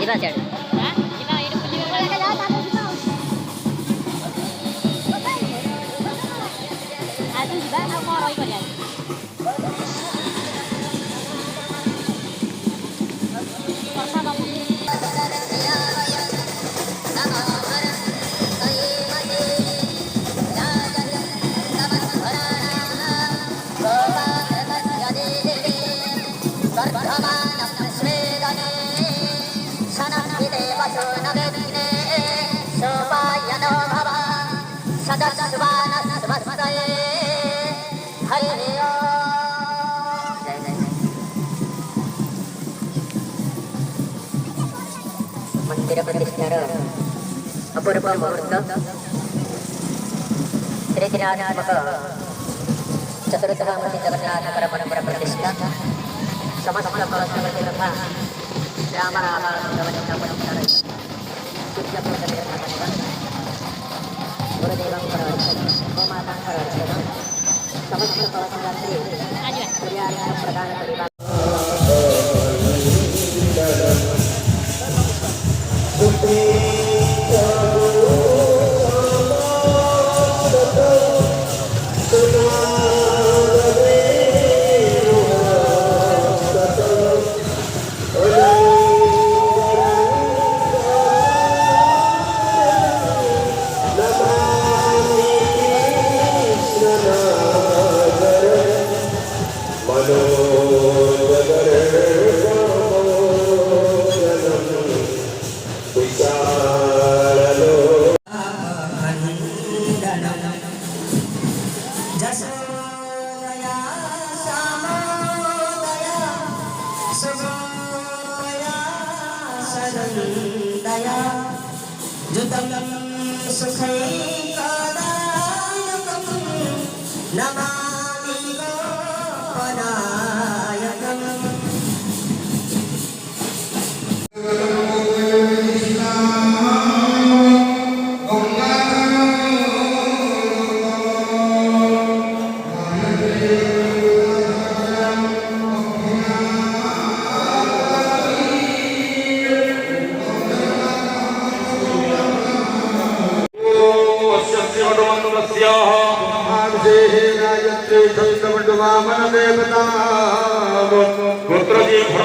ଯିବା ସିଆଡ଼େ। ଯିବା ଏଇଠି ବୁଲିବା। ଆଜି ଯିବା ଆଉ କ'ଣ ରହିପାରିବା। मंदिर प्रतिष्ठार अपूर्व मुहूर्त त्रिदिनात्मक चतुर्थामूर्ति जगन्नाथकर मंदिर प्रतिष्ठा समस्त कलशवती तथा गुरुदेवं प्रवर्तन गोमाता प्रवर्तन समस्त कलशयात्री सूर्यार्घ्य प्रदान करिबा जुतम सुखैकदायकं नमामि गोपनायकम् गायत्री